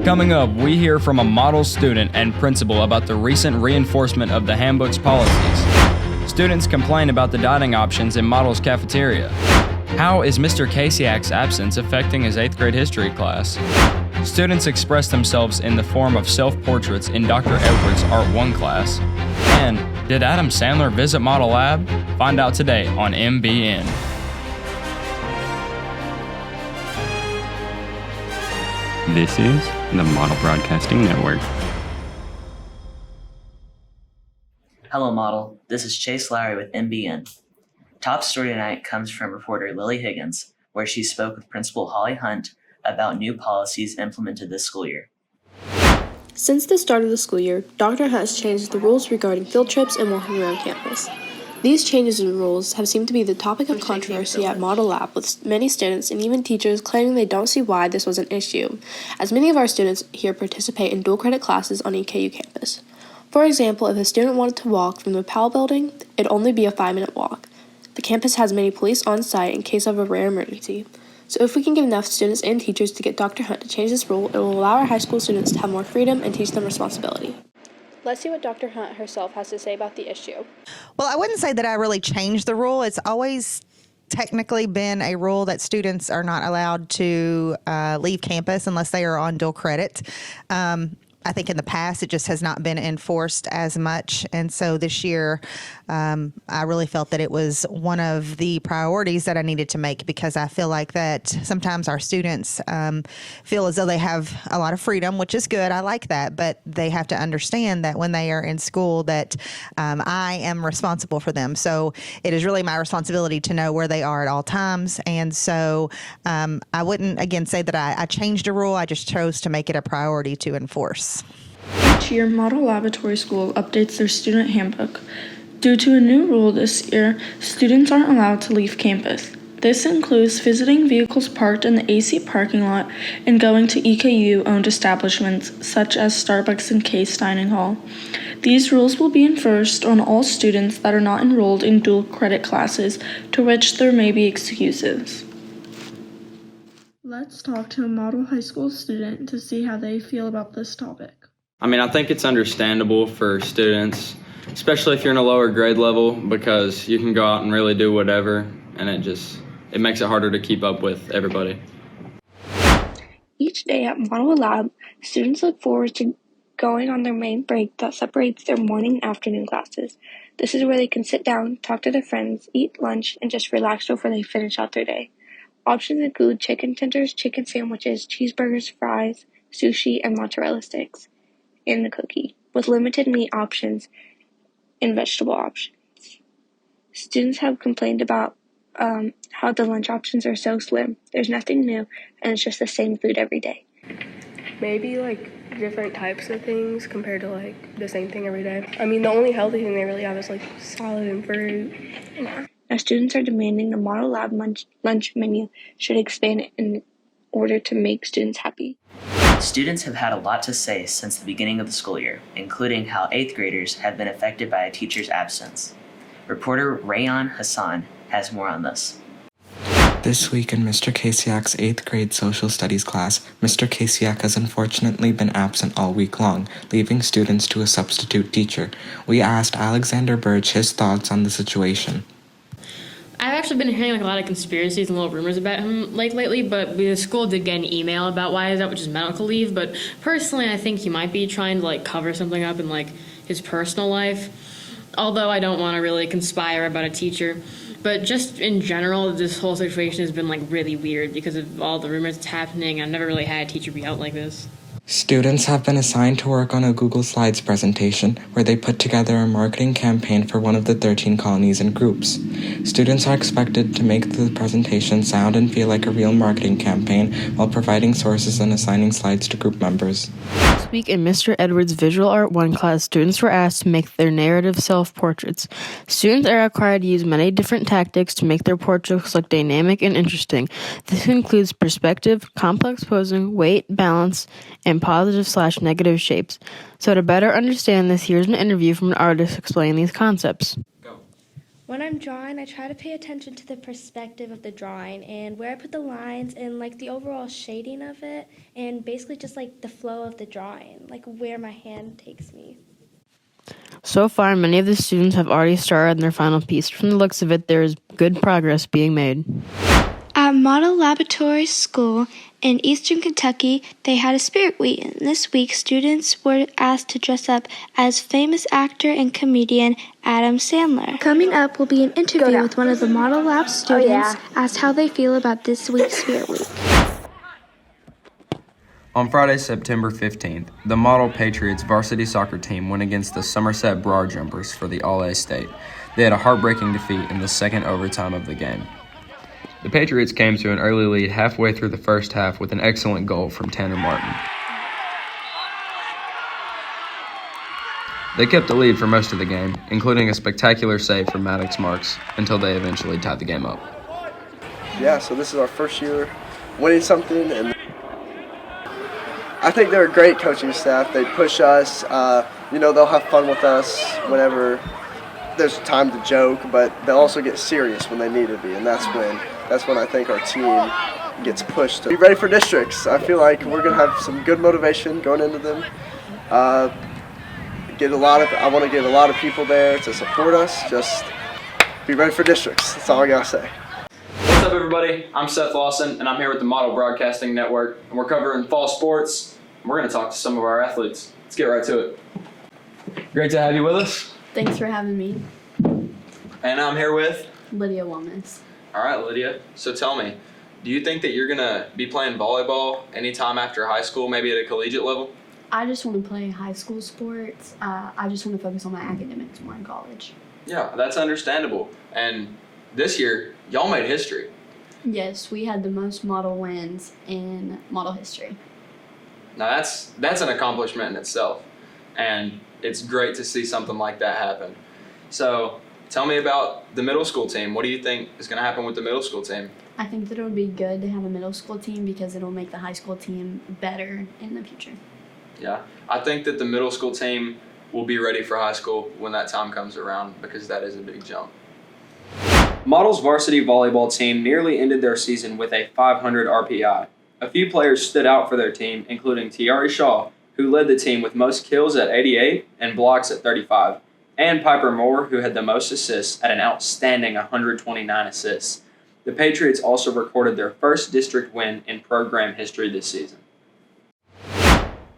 Coming up, we hear from a model student and principal about the recent reinforcement of the handbook's policies. Students complain about the dining options in Model's cafeteria. How is Mr. Kasiak's absence affecting his 8th grade history class? Students express themselves in the form of self-portraits in Dr. Edwards' Art 1 class. And did Adam Sandler visit Model Lab? Find out today on MBN. This is the Model Broadcasting Network. Hello, Model. This is Chase Lowry with MBN. Top story tonight comes from reporter Lily Higgins, where she spoke with Principal Holly Hunt about new policies implemented this school year. Since the start of the school year, Dr. Hunt has changed the rules regarding field trips and walking around campus. These changes in rules have seemed to be the topic of controversy at Model Lab, with many students and even teachers claiming they don't see why this was an issue, as many of our students here participate in dual credit classes on EKU campus. For example, if a student wanted to walk from the Powell building, it'd only be a 5-minute walk. The campus has many police on site in case of a rare emergency. So if we can get enough students and teachers to get Dr. Hunt to change this rule, it will allow our high school students to have more freedom and teach them responsibility. Let's see what Dr. Hunt herself has to say about the issue. Well, I wouldn't say that I really changed the rule. It's always technically been a rule that students are not allowed to leave campus unless they are on dual credit. I think in the past it just has not been enforced as much. And so this year, I really felt that it was one of the priorities that I needed to make, because I feel like that sometimes our students feel as though they have a lot of freedom, which is good. I like that. But they have to understand that when they are in school that I am responsible for them. So it is really my responsibility to know where they are at all times. And so I wouldn't, again, say that I changed a rule. I just chose to make it a priority to enforce. Each year, Model Laboratory School updates their student handbook. Due to a new rule this year, students aren't allowed to leave campus. This includes visiting vehicles parked in the AC parking lot and going to EKU-owned establishments such as Starbucks and Case Dining Hall. These rules will be enforced on all students that are not enrolled in dual credit classes, to which there may be excuses. Let's talk to a model high school student to see how they feel about this topic. I think it's understandable for students, especially if you're in a lower grade level, because you can go out and really do whatever, and it makes it harder to keep up with everybody. Each day at Model Lab, students look forward to going on their main break that separates their morning and afternoon classes. This is where they can sit down, talk to their friends, eat lunch, and just relax before they finish out their day. Options include chicken tenders, chicken sandwiches, cheeseburgers, fries, sushi, and mozzarella sticks in the cookie, with limited meat options and vegetable options. Students have complained about how the lunch options are so slim. There's nothing new, and it's just the same food every day. Maybe different types of things compared to the same thing every day. The only healthy thing they really have is salad and fruit. Yeah. Now, students are demanding the Model Lab lunch menu should expand in order to make students happy. Students have had a lot to say since the beginning of the school year, including how 8th graders have been affected by a teacher's absence. Reporter Rayon Hassan has more on this. This week in Mr. Kasiak's 8th grade social studies class, Mr. Kasiak has unfortunately been absent all week long, leaving students to a substitute teacher. We asked Alexander Birch his thoughts on the situation. I've actually been hearing a lot of conspiracies and little rumors about him lately, but the school did get an email about why is that, which is medical leave. But personally, I think he might be trying to cover something up in his personal life. Although I don't want to really conspire about a teacher. But just in general, this whole situation has been really weird because of all the rumors that's happening. I've never really had a teacher be out like this. Students have been assigned to work on a Google Slides presentation where they put together a marketing campaign for one of the 13 colonies and groups. Students are expected to make the presentation sound and feel like a real marketing campaign while providing sources and assigning slides to group members. This week in Mr. Edwards' Visual Art 1 class, students were asked to make their narrative self-portraits. Students are required to use many different tactics to make their portraits look dynamic and interesting. This includes perspective, complex posing, weight, balance, and positive/negative shapes. So to better understand this, here's an interview from an artist explaining these concepts. When I'm drawing, I try to pay attention to the perspective of the drawing and where I put the lines and like the overall shading of it and basically just like the flow of the drawing, like where my hand takes me. So far, many of the students have already started on their final piece. From the looks of it, there is good progress being made. At Model Laboratory School in Eastern Kentucky, they had a spirit week. And this week, students were asked to dress up as famous actor and comedian Adam Sandler. Coming up will be an interview with one of the Model Lab students, asked how they feel about this week's spirit week. On Friday, September 15th, the Model Patriots varsity soccer team went against the Somerset Broad Jumpers for the All-A state. They had a heartbreaking defeat in the second overtime of the game. The Patriots came to an early lead halfway through the first half with an excellent goal from Tanner Martin. They kept the lead for most of the game, including a spectacular save from Maddox Marks, until they eventually tied the game up. Yeah, so this is our first year winning something, and I think they're a great coaching staff. They push us, they'll have fun with us whenever there's time to joke, but they'll also get serious when they need to be, and that's when I think our team gets pushed to be ready for districts. I feel like we're going to have some good motivation going into them. I want to get a lot of people there to support us. Just be ready for districts. That's all I got to say. What's up, everybody? I'm Seth Lawson, and I'm here with the Model Broadcasting Network, and we're covering fall sports, and we're going to talk to some of our athletes. Let's get right to it. Great to have you with us. Thanks for having me. And I'm here with Lydia Wellness. All right, Lydia. So tell me, do you think that you're going to be playing volleyball anytime after high school, maybe at a collegiate level? I just want to play high school sports. I just want to focus on my academics more in college. Yeah, that's understandable. And this year, y'all made history. Yes, we had the most model wins in model history. Now that's an accomplishment in itself. And it's great to see something like that happen. So tell me about the middle school team. What do you think is going to happen with the middle school team? I think that it would be good to have a middle school team because it'll make the high school team better in the future. Yeah, I think that the middle school team will be ready for high school when that time comes around because that is a big jump. Model's varsity volleyball team nearly ended their season with a 500 RPI. A few players stood out for their team, including Tiari Shaw, who led the team with most kills at 88 and blocks at 35, and Piper Moore, who had the most assists at an outstanding 129 assists. The Patriots also recorded their first district win in program history this season.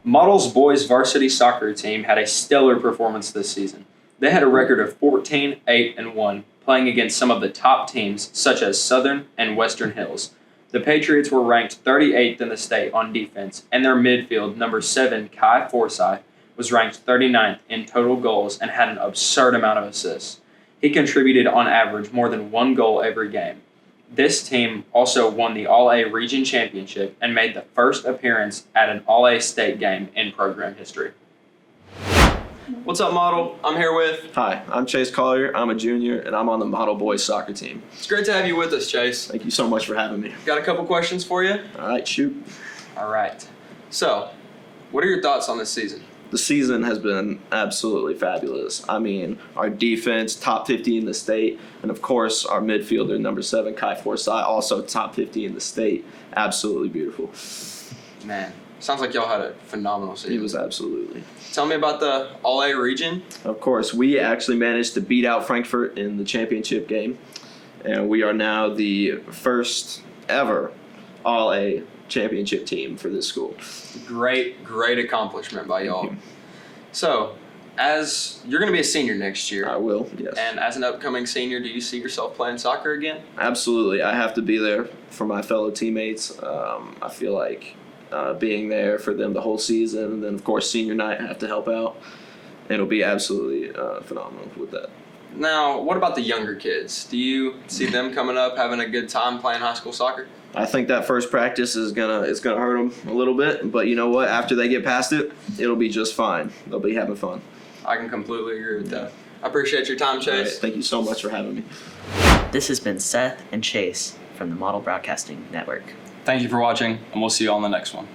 Model's boys varsity soccer team had a stellar performance this season. They had a record of 14, 8, and 1, playing against some of the top teams such as Southern and Western Hills. The Patriots were ranked 38th in the state on defense, and their midfield, number 7, Kai Forsyth, was ranked 39th in total goals and had an absurd amount of assists. He contributed on average more than 1 goal every game. This team also won the All-A Region Championship and made the first appearance at an All-A state game in program history. What's up, Model? I'm here with... Hi, I'm Chase Collier. I'm a junior, and I'm on the Model Boys soccer team. It's great to have you with us, Chase. Thank you so much for having me. Got a couple questions for you? All right, shoot. All right. So, what are your thoughts on this season? The season has been absolutely fabulous. I mean, our defense, top 50 in the state, and of course, our midfielder, number 7, Kai Forsyth, also top 50 in the state. Absolutely beautiful. Man, sounds like y'all had a phenomenal season. It was absolutely. Tell me about the All-A region. Of course, we actually managed to beat out Frankfurt in the championship game, and we are now the first ever All-A championship team for this school. Great accomplishment by y'all. So, as you're going to be a senior next year. I will, yes. And as an upcoming senior, do you see yourself playing soccer again? Absolutely. I have to be there for my fellow teammates. I feel like being there for them the whole season, and then, of course, senior night, I have to help out. It'll be absolutely phenomenal with that. Now, what about the younger kids? Do you see them coming up, having a good time playing high school soccer? I think that first practice is gonna hurt them a little bit, but you know what? After they get past it, it'll be just fine. They'll be having fun. I can completely agree with that. I appreciate your time, Chase. Right, thank you so much for having me. This has been Seth and Chase from the Model Broadcasting Network. Thank you for watching, and we'll see you on the next one.